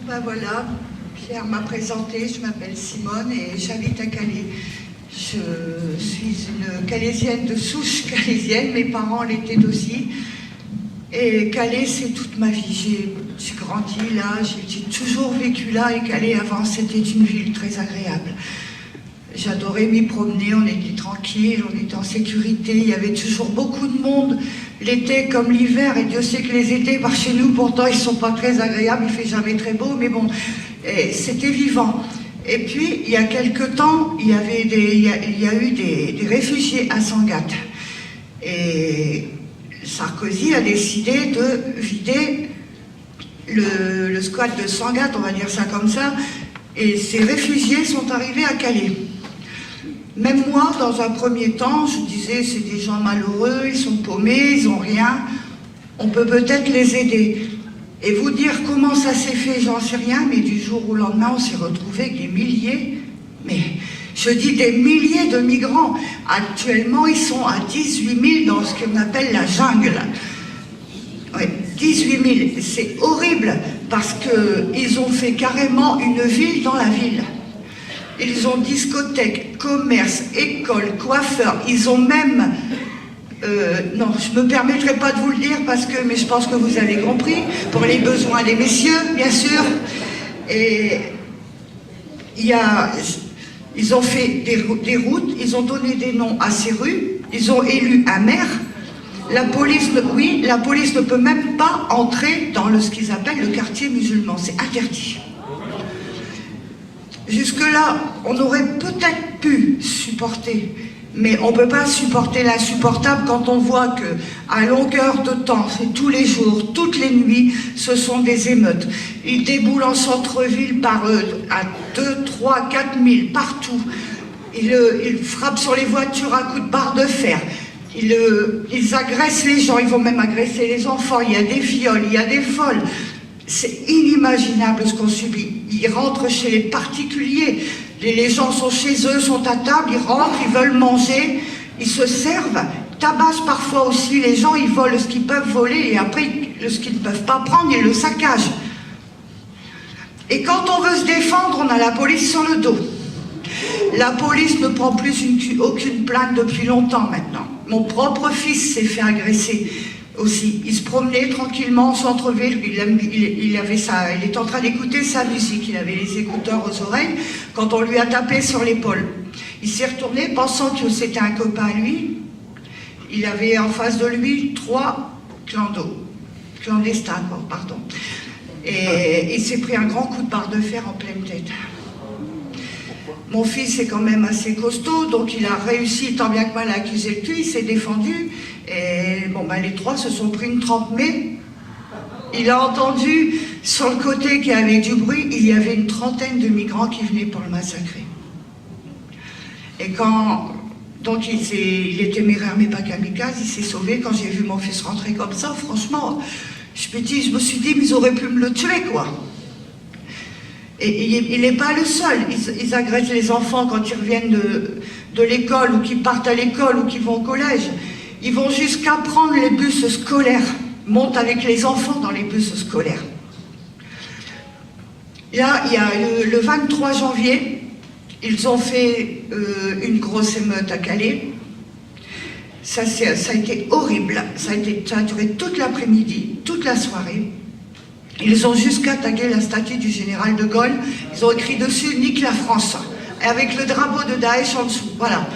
Ben voilà, Pierre m'a présenté, je m'appelle Simone et j'habite à Calais. Je suis une calaisienne de souche calaisienne, mes parents l'étaient aussi. Et Calais, c'est toute ma vie. J'ai grandi là, j'ai toujours vécu là, et Calais avant c'était une ville très agréable. J'adorais m'y promener, on était tranquille, on était en sécurité, il y avait toujours beaucoup de monde, l'été comme l'hiver, et Dieu sait que les étés par chez nous, pourtant ils ne sont pas très agréables, il ne fait jamais très beau, mais bon, c'était vivant. Et puis, il y a quelque temps, il y a eu des réfugiés à Sangatte. Et Sarkozy a décidé de vider le squat de Sangatte, on va dire ça comme ça, et ces réfugiés sont arrivés à Calais. Même moi, dans un premier temps, je disais, c'est des gens malheureux, ils sont paumés, ils n'ont rien, on peut peut-être les aider. Et vous dire comment ça s'est fait, j'en sais rien, mais du jour au lendemain, on s'est retrouvé avec des milliers, mais je dis des milliers de migrants. Actuellement, ils sont à 18 000 dans ce qu'on appelle la jungle. Ouais, 18 000, c'est horrible, parce qu'ils ont fait carrément une ville dans la ville. Ils ont discothèque, commerce, école, coiffeur, ils ont même... non, je ne me permettrai pas de vous le dire, mais je pense que vous avez compris, pour les besoins des messieurs, bien sûr. Et ils ont fait des routes, ils ont donné des noms à ces rues, ils ont élu un maire. La police ne peut même pas entrer dans ce qu'ils appellent le quartier musulman, c'est interdit. Jusque-là, on aurait peut-être pu supporter, mais on ne peut pas supporter l'insupportable quand on voit qu'à longueur de temps, c'est tous les jours, toutes les nuits, ce sont des émeutes. Ils déboulent en centre-ville à 2, 3, 4 000, partout. Ils frappent sur les voitures à coups de barre de fer. Ils agressent les gens, ils vont même agresser les enfants. Il y a des viols, il y a des vols. C'est inimaginable ce qu'on subit. Ils rentrent chez les particuliers. Les gens sont chez eux, sont à table, ils rentrent, ils veulent manger, ils se servent, tabassent parfois aussi les gens, ils volent ce qu'ils peuvent voler et après, ce qu'ils ne peuvent pas prendre, ils le saccagent. Et quand on veut se défendre, on a la police sur le dos. La police ne prend plus aucune plainte depuis longtemps maintenant. Mon propre fils s'est fait agresser aussi. Il se promenait tranquillement en centre-ville, il était en train d'écouter sa musique, il avait les écouteurs aux oreilles, quand on lui a tapé sur l'épaule. Il s'est retourné pensant que c'était un copain à lui. Il avait en face de lui 3 clandestins, pardon. Et il s'est pris un grand coup de barre de fer en pleine tête. Mon fils est quand même assez costaud, donc il a réussi tant bien que mal à accuser le tue, il s'est défendu. Et bon, les 3 se sont pris une trempe, mais il a entendu sur le côté qu'il y avait du bruit, il y avait une trentaine de migrants qui venaient pour le massacrer. Et donc il est téméraire mais pas kamikaze, il s'est sauvé. Quand j'ai vu mon fils rentrer comme ça, franchement, je me suis dit, mais ils auraient pu me le tuer, quoi. Et il n'est pas le seul. Ils agressent les enfants quand ils reviennent de l'école, ou qu'ils partent à l'école, ou qu'ils vont au collège. Ils vont jusqu'à prendre les bus scolaires, montent avec les enfants dans les bus scolaires. Là, il y a le 23 janvier, ils ont fait une grosse émeute à Calais. Ça a été horrible. Ça a duré toute l'après-midi, toute la soirée. Ils ont jusqu'à taguer la statue du général de Gaulle. Ils ont écrit dessus « Nique la France » avec le drapeau de Daesh en dessous. Voilà.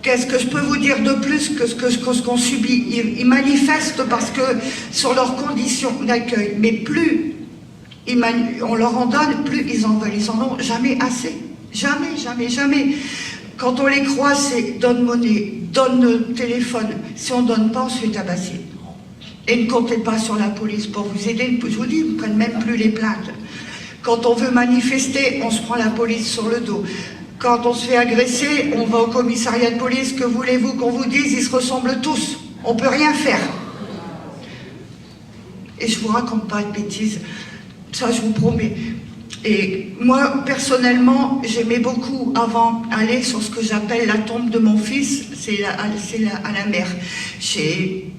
Qu'est-ce que je peux vous dire de plus que ce qu'on subit? Ils manifestent parce que sur leurs conditions d'accueil, mais plus on leur en donne, plus ils en veulent. Ils en ont jamais assez. Jamais, jamais, jamais. Quand on les croise, c'est donne monnaie, donne téléphone. Si on ne donne pas, on se fait tabasser. Et ne comptez pas sur la police pour vous aider. Je vous dis, ils ne prennent même plus les plaintes. Quand on veut manifester, on se prend la police sur le dos. Quand on se fait agresser, on va au commissariat de police. Que voulez-vous qu'on vous dise? Ils se ressemblent tous. On ne peut rien faire. Et je ne vous raconte pas de bêtises. Ça, je vous promets. Et moi, personnellement, j'aimais beaucoup avant aller sur ce que j'appelle la tombe de mon fils, c'est à la mer. J'ai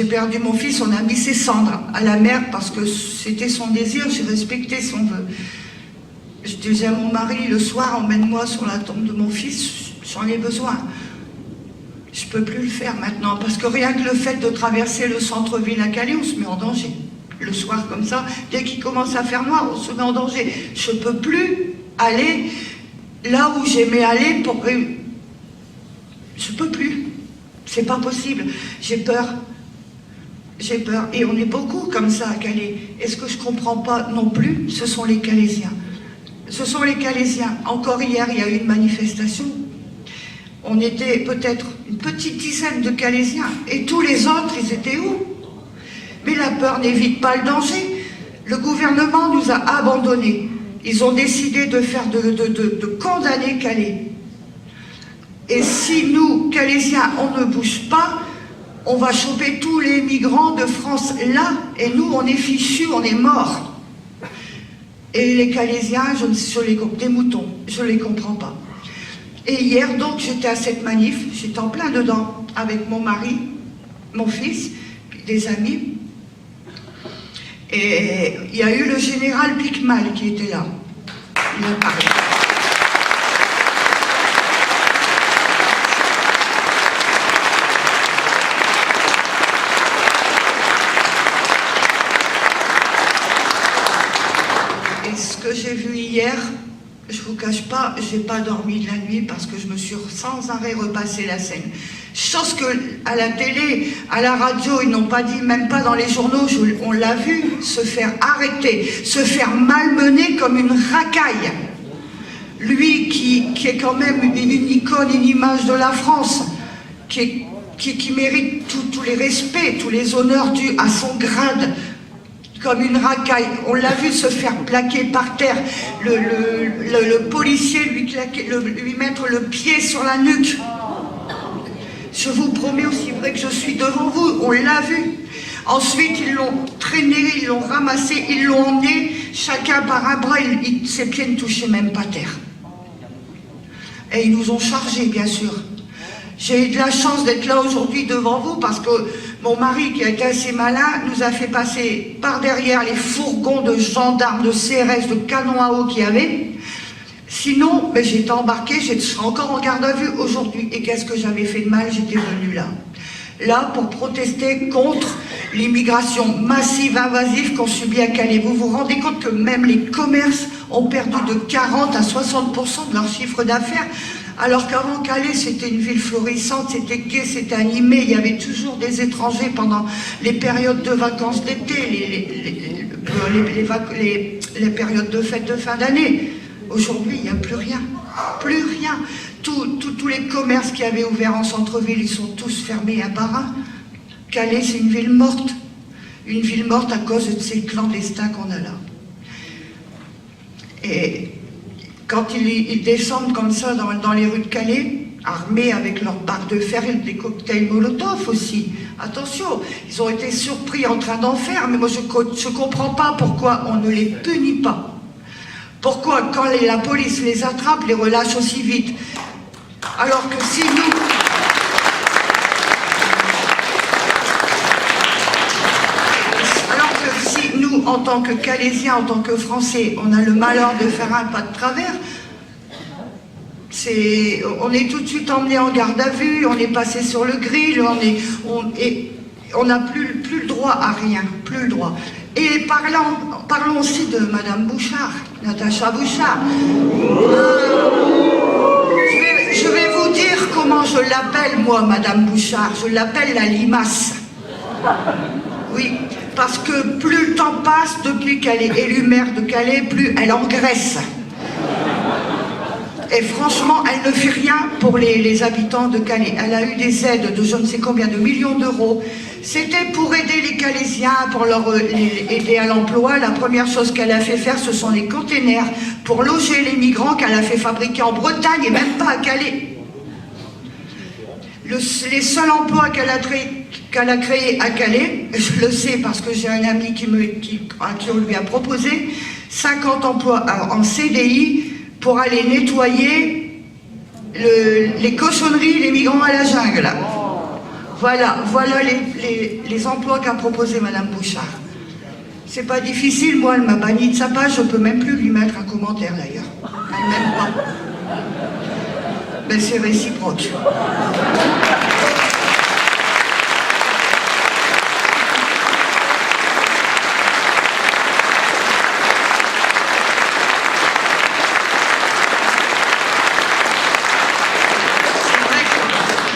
perdu mon fils, on a mis ses cendres à la mer parce que c'était son désir, j'ai respecté son vœu. Je disais à mon mari, le soir, emmène-moi sur la tombe de mon fils, j'en ai besoin. Je ne peux plus le faire maintenant, parce que rien que le fait de traverser le centre-ville à Calais, on se met en danger. Le soir comme ça, dès qu'il commence à faire noir, on se met en danger. Je ne peux plus aller là où j'aimais aller pour... Je ne peux plus. C'est pas possible. J'ai peur. J'ai peur. Et on est beaucoup comme ça à Calais. Et ce que je ne comprends pas non plus, ce sont les Calaisiens. Ce sont les Calaisiens. Encore hier, il y a eu une manifestation. On était peut-être une petite dizaine de Calaisiens. Et tous les autres, ils étaient où? Mais la peur n'évite pas le danger. Le gouvernement nous a abandonnés. Ils ont décidé de condamner Calais. Et si nous, Calaisiens, on ne bouge pas, on va choper tous les migrants de France là, et nous, on est fichus, on est morts. Et les Calaisiens, des moutons, je ne les comprends pas. Et hier, donc, j'étais à cette manif, j'étais en plein dedans, avec mon mari, mon fils, des amis. Et il y a eu le général Picmal qui était là. Il a parlé. Et ce que j'ai vu hier, je vous cache pas, j'ai pas dormi de la nuit parce que je me suis sans arrêt repassé la scène. Chose que à la télé, à la radio, ils n'ont pas dit, même pas dans les journaux, on l'a vu se faire arrêter, se faire malmener comme une racaille. Lui qui est quand même une icône, une image de la France, qui mérite tous les respects, tous les honneurs dus à son grade, comme une racaille. On l'a vu se faire plaquer par terre, le policier lui mettre le pied sur la nuque. Je vous promets aussi vrai que je suis devant vous, on l'a vu. Ensuite, ils l'ont traîné, ils l'ont ramassé, ils l'ont emmené, chacun par un bras, ses pieds ne touchaient même pas terre. Et ils nous ont chargés, bien sûr. J'ai eu de la chance d'être là aujourd'hui devant vous parce que mon mari, qui a été assez malin, nous a fait passer par derrière les fourgons de gendarmes, de CRS, de canons à eau qu'il y avait. Sinon, ben, j'étais embarquée, je serais encore en garde à vue aujourd'hui. Et qu'est-ce que j'avais fait de mal? J'étais venue là. Là, pour protester contre l'immigration massive, invasive qu'on subit à Calais. Vous vous rendez compte que même les commerces ont perdu de 40 à 60% de leur chiffre d'affaires, alors qu'avant Calais, c'était une ville florissante, c'était gai, c'était animé, il y avait toujours des étrangers pendant les périodes de vacances d'été, les périodes de fêtes de fin d'année. Aujourd'hui, il n'y a plus rien. Plus rien. Tous les commerces qui avaient ouvert en centre-ville, ils sont tous fermés un par un. Calais, c'est une ville morte. Une ville morte à cause de ces clandestins qu'on a là. Et quand ils descendent comme ça dans les rues de Calais, armés avec leurs barres de fer et des cocktails Molotov aussi. Attention, ils ont été surpris en train d'en faire, mais moi je ne comprends pas pourquoi on ne les punit pas. Pourquoi, quand la police les attrape, les relâche aussi vite? Alors que si nous... Alors que si nous, en tant que Calaisiens, en tant que Français, on a le malheur de faire un pas de travers, on est tout de suite emmené en garde à vue, on est passé sur le grill, on n'a plus le droit à rien, plus le droit. Et parlons aussi de Madame Bouchard, Natacha Bouchard. Je vais vous dire comment je l'appelle, moi, Madame Bouchard. Je l'appelle la limace. Oui, parce que plus le temps passe, depuis qu'elle est élue maire de Calais, plus elle engraisse. Et franchement, elle ne fait rien pour les habitants de Calais. Elle a eu des aides de je ne sais combien de millions d'euros. C'était pour aider les Calaisiens, pour leur aider à l'emploi. La première chose qu'elle a fait faire, ce sont les containers pour loger les migrants qu'elle a fait fabriquer en Bretagne et même pas à Calais. Les seuls emplois qu'elle a créés à Calais, je le sais parce que j'ai un ami à qui on lui a proposé, 50 emplois en CDI pour aller nettoyer les cochonneries, les migrants à la jungle. Voilà les emplois qu'a proposé Madame Bouchard. C'est pas difficile, moi, elle m'a banni de sa page, je peux même plus lui mettre un commentaire d'ailleurs. Elle m'aime pas. Ben c'est réciproque.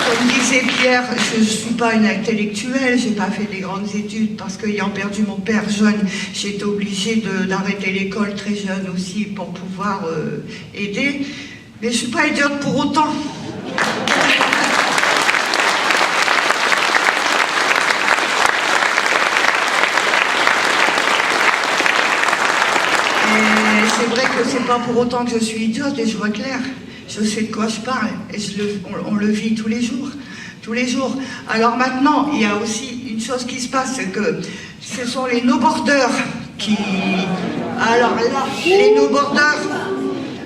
Comme disait Pierre, je ne suis pas une intellectuelle, je n'ai pas fait des grandes études parce qu'ayant perdu mon père jeune, j'ai été obligée d'arrêter l'école très jeune aussi pour pouvoir aider. Mais je ne suis pas idiote pour autant. Et c'est vrai que c'est pas pour autant que je suis idiote et je vois clair. Je sais de quoi je parle et on le vit tous les jours. Tous les jours. Alors maintenant, il y a aussi une chose qui se passe, c'est que ce sont les no-borders qui... Alors là,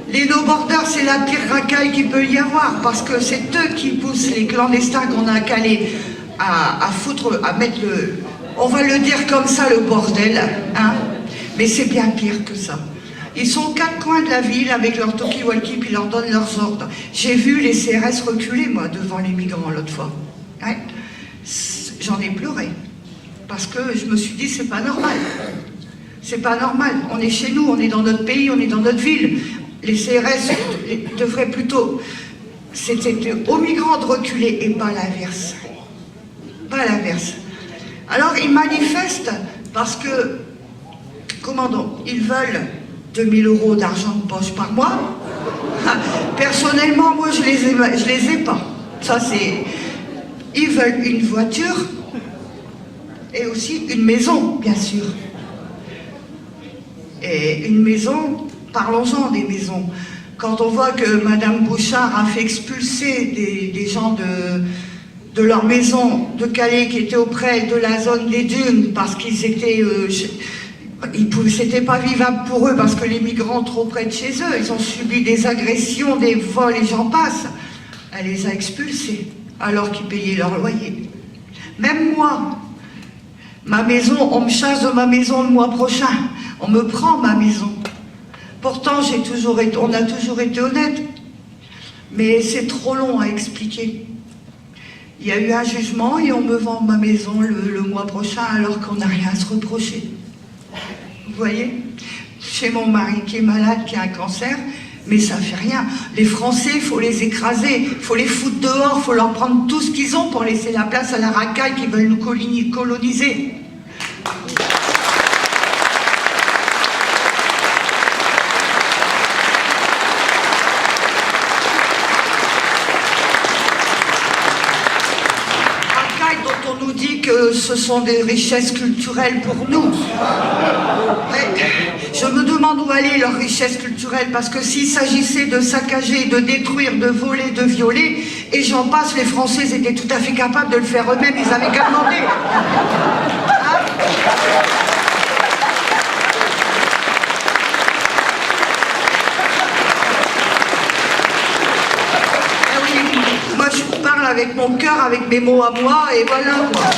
les no-borders, c'est la pire racaille qu'il peut y avoir, parce que c'est eux qui poussent les clandestins qu'on a calés à foutre, à mettre le... On va le dire comme ça, le bordel, hein. Mais c'est bien pire que ça. Ils sont aux quatre coins de la ville avec leur talkie-walkie, puis ils leur donnent leurs ordres. J'ai vu les CRS reculer, moi, devant les migrants l'autre fois. Ouais. J'en ai pleuré. Parce que je me suis dit, c'est pas normal. C'est pas normal. On est chez nous, on est dans notre pays, on est dans notre ville. Les CRS devraient plutôt... C'était aux migrants de reculer et pas l'inverse. Pas l'inverse. Alors, ils manifestent parce que, comment donc, ils veulent 2000 € d'argent de poche par mois. Personnellement, moi, je les ai pas. Ça, c'est... Ils veulent une voiture et aussi une maison, bien sûr. Et une maison, parlons-en des maisons. Quand on voit que Madame Bouchard a fait expulser des gens de leur maison de Calais qui étaient auprès de la zone des dunes parce qu'ils étaient... c'était pas vivable pour eux parce que les migrants trop près de chez eux, ils ont subi des agressions, des vols et j'en passe. Elle les a expulsés alors qu'ils payaient leur loyer. Même moi, ma maison, on me chasse de ma maison le mois prochain. On me prend ma maison. Pourtant, on a toujours été honnête. Mais c'est trop long à expliquer. Il y a eu un jugement et on me vend ma maison le mois prochain alors qu'on n'a rien à se reprocher. Vous voyez? Chez mon mari qui est malade, qui a un cancer, mais ça fait rien. Les Français, il faut les écraser, il faut les foutre dehors, il faut leur prendre tout ce qu'ils ont pour laisser la place à la racaille qui veulent nous coloniser. Dont on nous dit que ce sont des richesses culturelles pour nous. Mais je me demande où allaient leurs richesses culturelles, parce que s'il s'agissait de saccager, de détruire, de voler, de violer, et j'en passe, les Français étaient tout à fait capables de le faire eux-mêmes, ils avaient qu'à demander. Hein? Moi, je parle avec mon cœur, avec mes mots à moi, et voilà, quoi.